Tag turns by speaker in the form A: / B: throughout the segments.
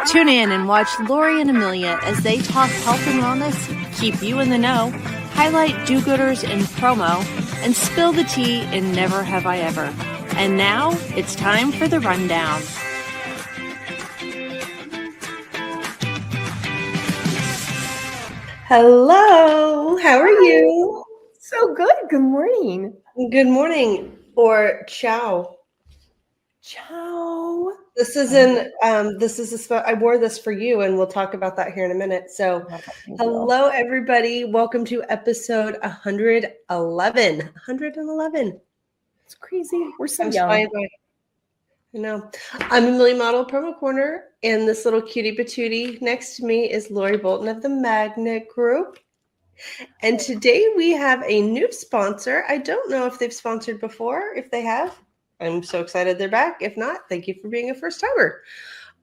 A: Tune in and watch Lori and Amelia as they talk health and wellness, keep you in the know, highlight do-gooders in promo, and spill the tea in Never Have I Ever. And now it's time for the rundown.
B: Hello, how are you?
C: So good. Good morning.
B: Good morning, or ciao.
C: Ciao.
B: This is I wore this for you, and we'll talk about that here in a minute. So, hello everybody. Welcome to episode 111. 111.
C: It's crazy. We're so young. I
B: know. I'm Amelia Madl, Promo Corner, and this little cutie patootie next to me is Lori Bolton of the Magnet Group. And today we have a new sponsor. I don't know if they've sponsored before. If they have, I'm so excited they're back. If not, thank you for being a first timer.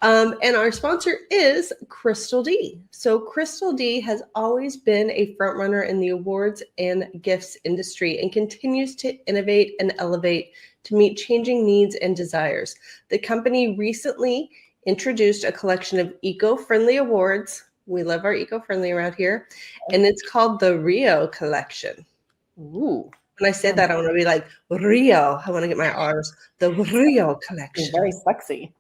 B: And our sponsor is Crystal D. So Crystal D has always been a front runner in the awards and gifts industry and continues to innovate and elevate to meet changing needs and desires. The company recently introduced a collection of eco-friendly awards. We love our eco-friendly around here. And it's called the Rio Collection. Ooh. When I say that, I want to be like, Rio. I want to get my R's. The Rio Collection.
C: Very sexy.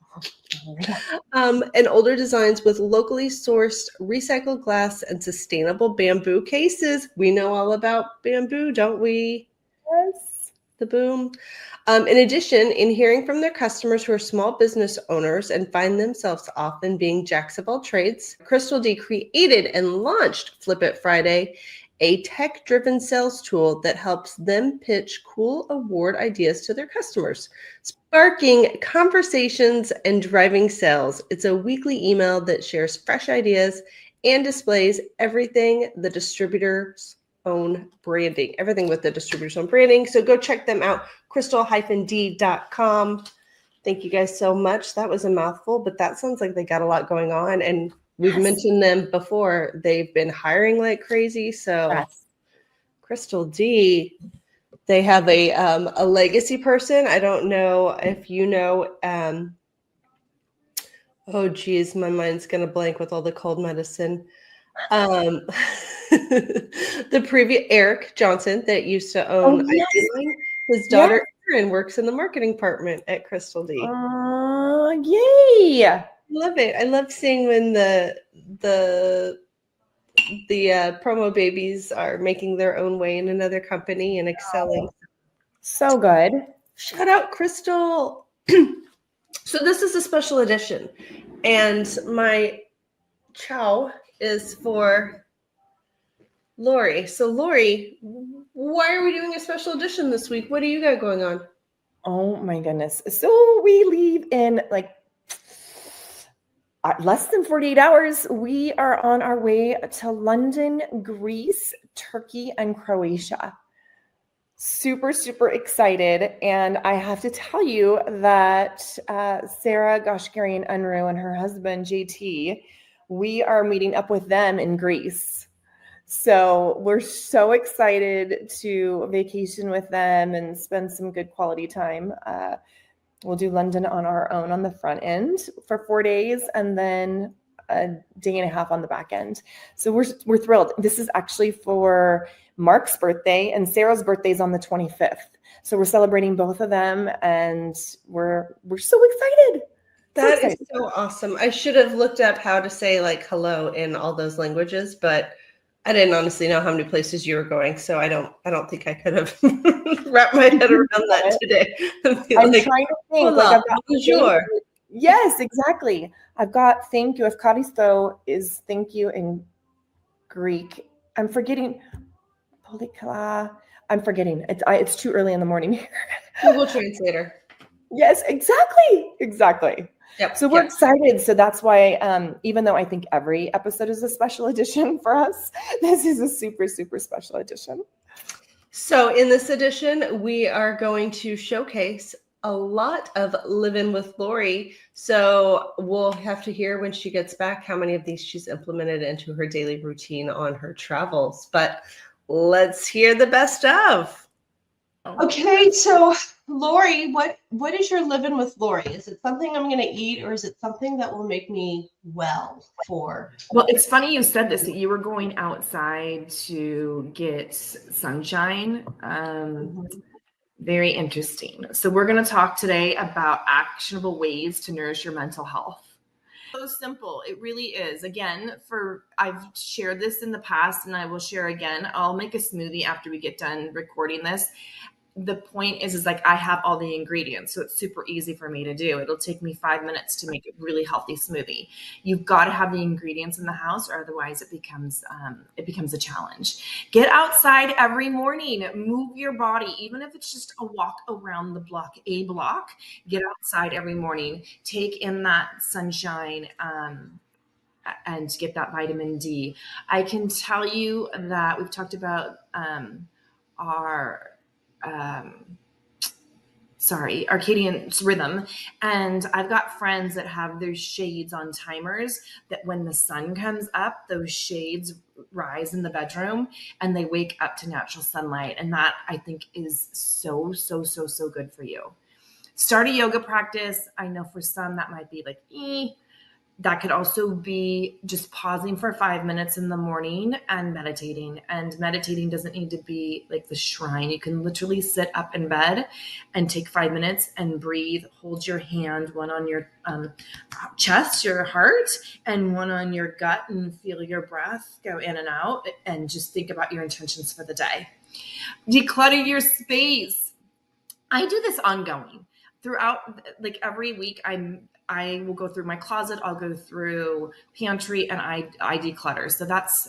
B: And older designs with locally sourced recycled glass and sustainable bamboo cases. We know all about bamboo, don't we?
C: Yes.
B: The boom. In addition, in hearing from their customers who are small business owners and find themselves often being jacks of all trades, Crystal D created and launched Flip It Friday, a tech-driven sales tool that helps them pitch cool award ideas to their customers, sparking conversations and driving sales. It's a weekly email that shares fresh ideas and displays everything the distributor's own branding, everything with the distributor's own branding. So go check them out, crystal-d.com. Thank you guys so much. That was a mouthful, but that sounds like they got a lot going on. And we've mentioned them before. They've been hiring like crazy. So Crystal D, they have a legacy person. I don't know if you know. Oh, geez, my mind's going to blank with all the cold medicine. The previous Eric Johnson that used to own Idealine, his daughter Erin works in the marketing department at Crystal D.
C: Yay!
B: Love it. I love seeing when the promo babies are making their own way in another company and excelling.
C: So good.
B: Shout out Crystal. So this is a special edition, and my ciao is for Lori. So Lori, why are we doing a special edition this week? What do you got going on?
C: Oh my goodness. So we leave in like less than 48 hours. We are on our way to London, Greece, Turkey, and Croatia. Super, super excited. And I have to tell you that Sarah Goshgarian Unruh and her husband, JT, we are meeting up with them in Greece. So we're so excited to vacation with them and spend some good quality time. We'll do London on our own on the front end for 4 days and then a day and a half on the back end. So we're thrilled. This is actually for Mark's birthday, and Sarah's birthday is on the 25th. So we're celebrating both of them, and we're so excited.
B: That is so awesome. I should have looked up how to say like hello in all those languages, but I didn't honestly know how many places you were going, so I don't think I could have wrapped my head around that today.
C: I'm like, trying to think.
B: Like I've got bonjour.
C: Yes, exactly. I've got thank you. Evkaristo is thank you in Greek. I'm forgetting. I'm forgetting. It's too early in the morning here.
B: Google Translator.
C: Yes, exactly. Yep. So we're excited. So that's why, even though I think every episode is a special edition for us, this is a super, super special edition.
B: So in this edition, we are going to showcase a lot of Living with Lori. So we'll have to hear when she gets back how many of these she's implemented into her daily routine on her travels. But let's hear the best of.
D: Okay, so
B: Lori, what is your living with Lori? Is it something I'm going to eat, or is it something that will make me well for?
C: Well, it's funny you said this, that you were going outside to get sunshine. Very interesting. So we're going to talk today about actionable ways to nourish your mental health. So simple. It really is. Again, I've shared this in the past and I will share again. I'll make a smoothie after we get done recording this. The point is like I have all the ingredients, so it's super easy for me to do. It'll take me 5 minutes to make a really healthy smoothie. You've got to have the ingredients in the house, or otherwise it becomes a challenge. Get outside every morning, move your body, even if it's just a walk around the block. Get outside every morning, take in that sunshine, and get that vitamin D. I can tell you that we've talked about our circadian rhythm. And I've got friends that have their shades on timers that when the sun comes up, those shades rise in the bedroom and they wake up to natural sunlight. And that I think is so good for you. Start a yoga practice. I know for some that might be like, that could also be just pausing for 5 minutes in the morning and meditating. And meditating doesn't need to be like the shrine. You can literally sit up in bed and take 5 minutes and breathe. Hold your hand, one on your chest, your heart, and one on your gut, and feel your breath go in and out. And just think about your intentions for the day. Declutter your space. I do this ongoing throughout, like every week. I will go through my closet, I'll go through pantry, and I declutter. So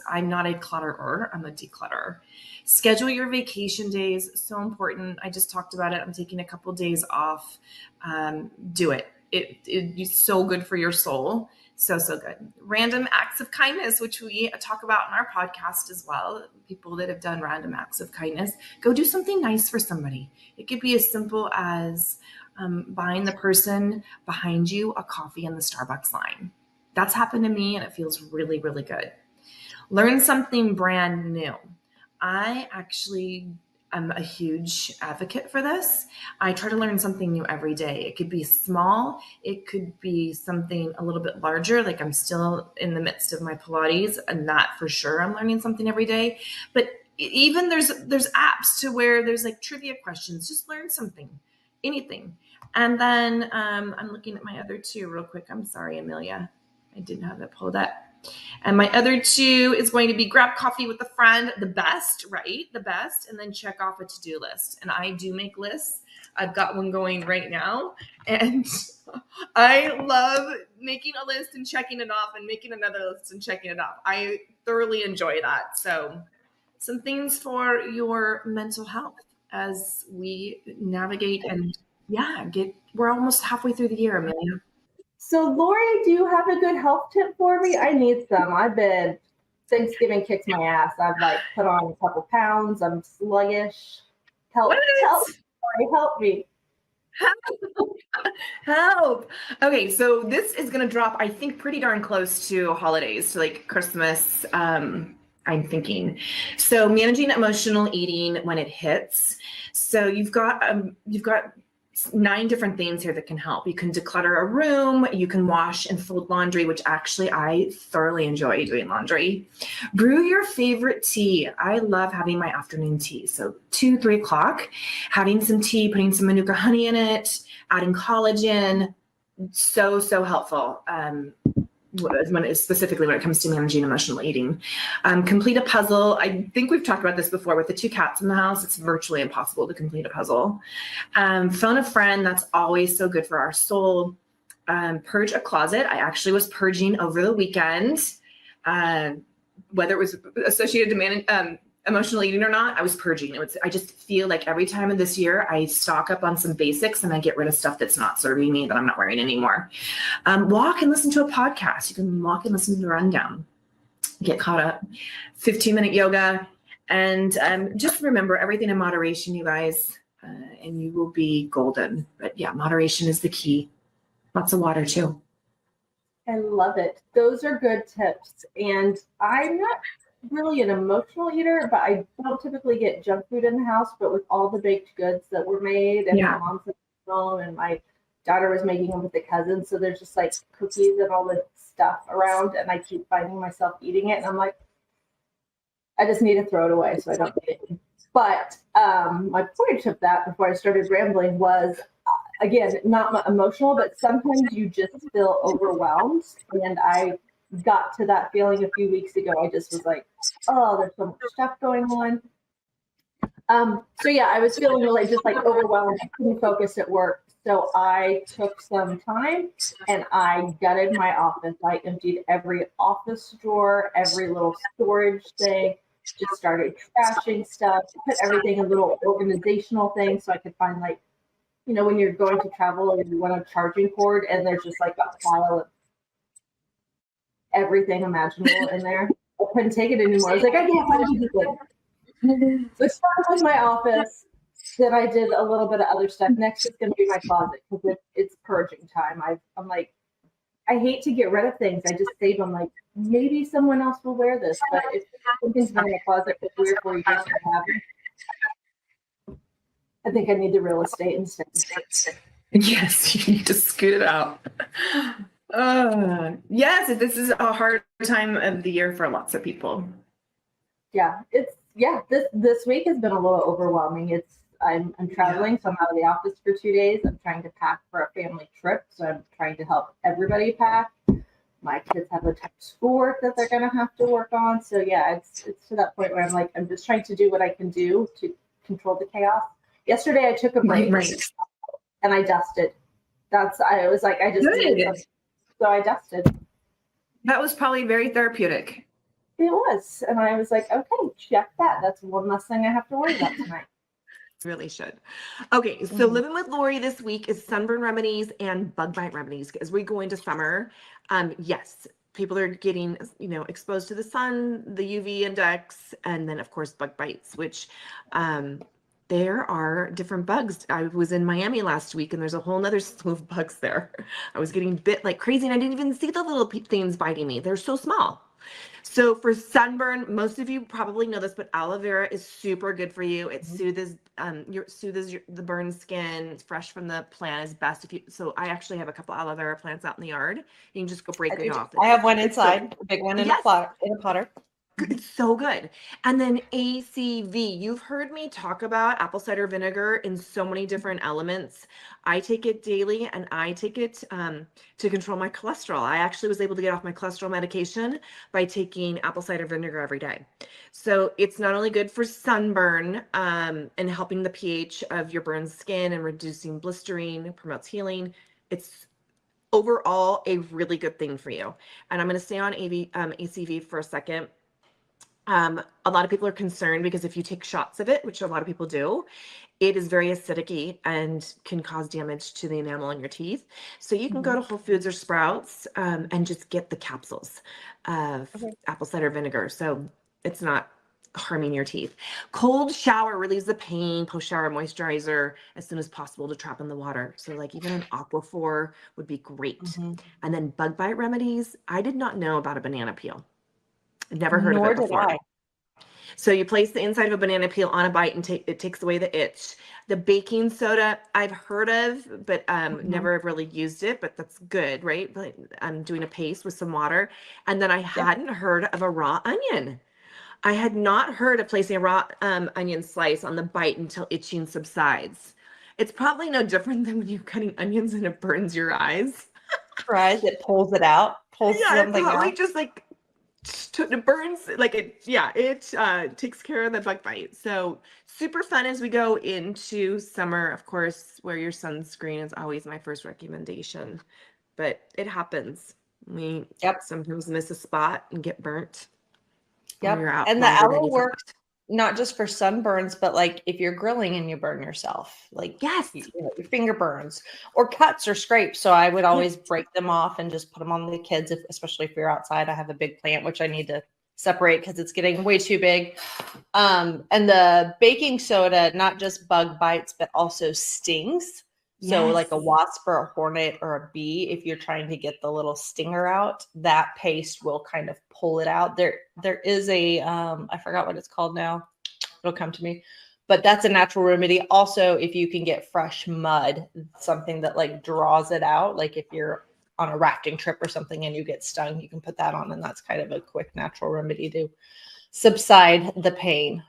C: I'm not a clutterer, I'm a declutterer. Schedule your vacation days, so important. I just talked about it. I'm taking a couple days off. Do it. It's so good for your soul. So good. Random acts of kindness, which we talk about in our podcast as well. People that have done random acts of kindness, go do something nice for somebody. It could be as simple as buying the person behind you a coffee in the Starbucks line. That's happened to me and it feels really good. Learn something brand new. I actually am a huge advocate for this. I try to learn something new every day. It could be small. It could be something a little bit larger. Like I'm still in the midst of my Pilates, and that for sure I'm learning something every day. But even there's apps to where there's like trivia questions. Just learn something, anything. And then I'm looking at my other two real quick. I'm sorry, Amelia. I didn't have that pulled up. And my other two is going to be grab coffee with a friend, the best, right? The best. And then check off a to-do list. And I do make lists. I've got one going right now. And I love making a list and checking it off and making another list and checking it off. I thoroughly enjoy that. So some things for your mental health as we navigate and we're almost halfway through the year, Amelia.
D: So Lori, do you have a good health tip for me? I need some. Thanksgiving kicks my ass. I've put on a couple pounds. I'm sluggish. Help me.
C: Help. Okay, so this is going to drop, I think, pretty darn close to holidays, to like Christmas. I'm thinking. So managing emotional eating when it hits. So you've got 9 different things here that can help. You can declutter a room, you can wash and fold laundry, which actually I thoroughly enjoy doing laundry. Brew your favorite tea. I love having my afternoon tea. So 2-3 o'clock, having some tea, putting some Manuka honey in it, adding collagen. So helpful. Specifically when it comes to managing emotional eating. Complete a puzzle. I think we've talked about this before. With the 2 cats in the house, it's virtually impossible to complete a puzzle. Phone a friend. That's always so good for our soul. Purge a closet. I actually was purging over the weekend. Whether it was associated to emotional eating or not, I was purging. I just feel like every time of this year, I stock up on some basics and I get rid of stuff that's not serving me, that I'm not wearing anymore. Walk and listen to a podcast. You can walk and listen to the rundown. Get caught up. 15-minute yoga. And just remember everything in moderation, you guys, and you will be golden. But yeah, moderation is the key. Lots of water too.
D: I love it. Those are good tips. And I'm not really an emotional eater, but I don't typically get junk food in the house. But with all the baked goods that were made, and my mom's home, and my daughter was making them with the cousins, so there's just like cookies and all the stuff around, and I keep finding myself eating it, and I'm like, I just need to throw it away so I don't eat it. But my point of that before I started rambling was, again, not emotional, but sometimes you just feel overwhelmed. And I got to that feeling a few weeks ago. I just was like, oh, there's so much stuff going on. So yeah, I was feeling really just like overwhelmed. I couldn't focus at work. So I took some time and I gutted my office. I emptied every office drawer, every little storage thing, just started trashing stuff, put everything in little organizational things so I could find, like, you know, when you're going to travel and you want a charging cord and there's just like a pile of everything imaginable in there. I couldn't take it anymore. I was like, I can't find anything. So I started with my office. Then I did a little bit of other stuff. Next is going to be my closet because it's purging time. I'm like, I hate to get rid of things. I just save them. Like, maybe someone else will wear this, but if something's been in my closet for 3 or 4 years, I think I need the real estate instead.
C: Yes, you need to scoot it out. Yes, this is a hard time of the year for lots of people.
D: Yeah, this week has been a little overwhelming. I'm traveling, so I'm out of the office for 2 days. I'm trying to pack for a family trip, so I'm trying to help everybody pack. My kids have a ton of schoolwork that they're going to have to work on. So yeah, it's to that point where I'm like, I'm just trying to do what I can do to control the chaos. Yesterday, I took a break and I dusted. I was like, I just needed something. So I dusted.
C: That was probably very therapeutic.
D: It was. And I was like, okay, check that. That's one less thing I have to worry about tonight.
E: Really should. Okay, so Living with Lori this week is sunburn remedies and bug bite remedies. As we go into summer, yes, people are getting, exposed to the sun, the UV index, and then of course bug bites, which there are different bugs. I was in Miami last week and there's a whole nother slew of bugs there. I was getting bit like crazy and I didn't even see the little things biting me. They're so small. So for sunburn, most of you probably know this, but aloe vera is super good for you. It soothes the burned skin. It's fresh from the plant. Is best so I actually have a couple aloe vera plants out in the yard. You can just go break it off.
B: I have one inside, a big one in a potter.
E: It's so good. And then ACV, you've heard me talk about apple cider vinegar in so many different elements. I take it daily and I take it to control my cholesterol. I actually was able to get off my cholesterol medication by taking apple cider vinegar every day. So it's not only good for sunburn and helping the pH of your burned skin and reducing blistering, promotes healing. It's overall a really good thing for you. And I'm going to stay on ACV for a second. A lot of people are concerned because if you take shots of it, which a lot of people do, it is very acidic and can cause damage to the enamel in your teeth. So you can go to Whole Foods or Sprouts and just get the capsules of apple cider vinegar. So it's not harming your teeth. Cold shower relieves the pain. Post-shower moisturizer as soon as possible to trap in the water. So like even an Aquaphor would be great. And then bug bite remedies. I did not know about a banana peel. Never heard of it before. So you place the inside of a banana peel on a bite and it takes away the itch. The baking soda I've heard of, but never really used it, but that's good, right? But I'm doing a paste with some water. And then I hadn't heard of a raw onion. I had not heard of placing a raw onion slice on the bite until itching subsides. It's probably no different than when you're cutting onions and it burns your eyes.
B: It pulls it out, something out.
E: Just like it burns like it takes care of the bug bite. So super fun as we go into summer. Of course, wear your sunscreen is always my first recommendation, but it happens. We sometimes miss a spot and get burnt.
B: And the aloe works not just for sunburns, but like if you're grilling and you burn yourself, like your finger burns or cuts or scrapes. So I would always break them off and just put them on the kids, especially if you're outside. I have a big plant, which I need to separate because it's getting way too big. And the baking soda, not just bug bites, but also stings.
F: So like a
E: Yes.
F: wasp or a hornet or a bee, if you're trying to get the little stinger out, that paste will kind of pull it out. There is a I forgot what it's called now. It'll come to me. But that's a natural remedy. Also, if you can get fresh mud, something that like draws it out, like if you're on a rafting trip or something and you get stung, you can put that on, and that's kind of a quick natural remedy to subside the pain.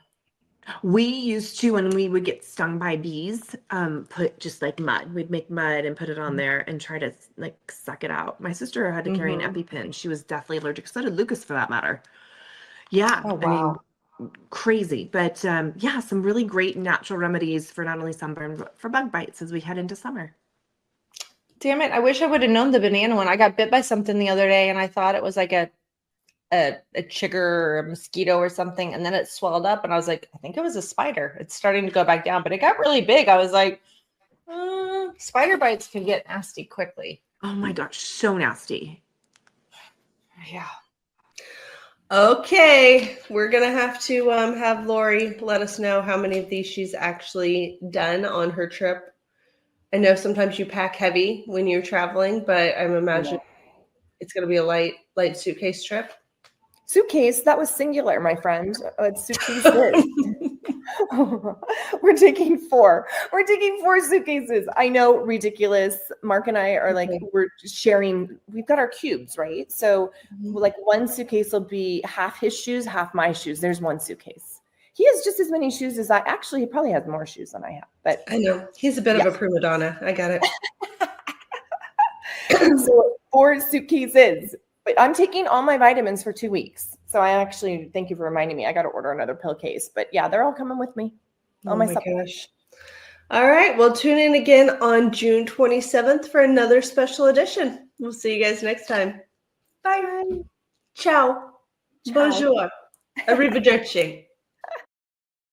E: We used to, when we would get stung by bees, put just like mud. We'd make mud and put it on there and try to like suck it out. My sister had to carry an EpiPen. She was deathly allergic. So did Lucas, for that matter. Yeah,
F: Oh,
E: I mean,
F: wow.
E: crazy. But yeah, some really great natural remedies for not only sunburn, but for bug bites as we head into summer.
F: Damn it. I wish I would have known the banana one. I got bit by something the other day and I thought it was like a chigger or a mosquito or something. And then it swelled up and I was like, I think it was a spider. It's starting to go back down, but it got really big. I was like, spider bites can get nasty quickly.
E: Oh my gosh, so nasty.
F: Yeah.
B: Okay, we're gonna have to have Lori let us know how many of these she's actually done on her trip. I know sometimes you pack heavy when you're traveling, but I'm imagining it's gonna be a light suitcase trip.
C: Suitcase, that was singular, my friend. It's suitcases. We're taking 4. We're taking 4 suitcases. I know, ridiculous. Mark and I are like, we're sharing. We've got our cubes, right? So like one suitcase will be half his shoes, half my shoes. There's one suitcase. He has just as many shoes as I. Actually, he probably has more shoes than I have. But
B: I know he's a bit of a prima donna. I got it.
C: So 4 suitcases. But I'm taking all my vitamins for 2 weeks. So I actually, thank you for reminding me. I got to order another pillowcase. But yeah, they're all coming with me.
B: Oh my gosh. All right. Well, tune in again on June 27th for another special edition. We'll see you guys next time. Bye. Ciao. Bonjour. Arrivederci.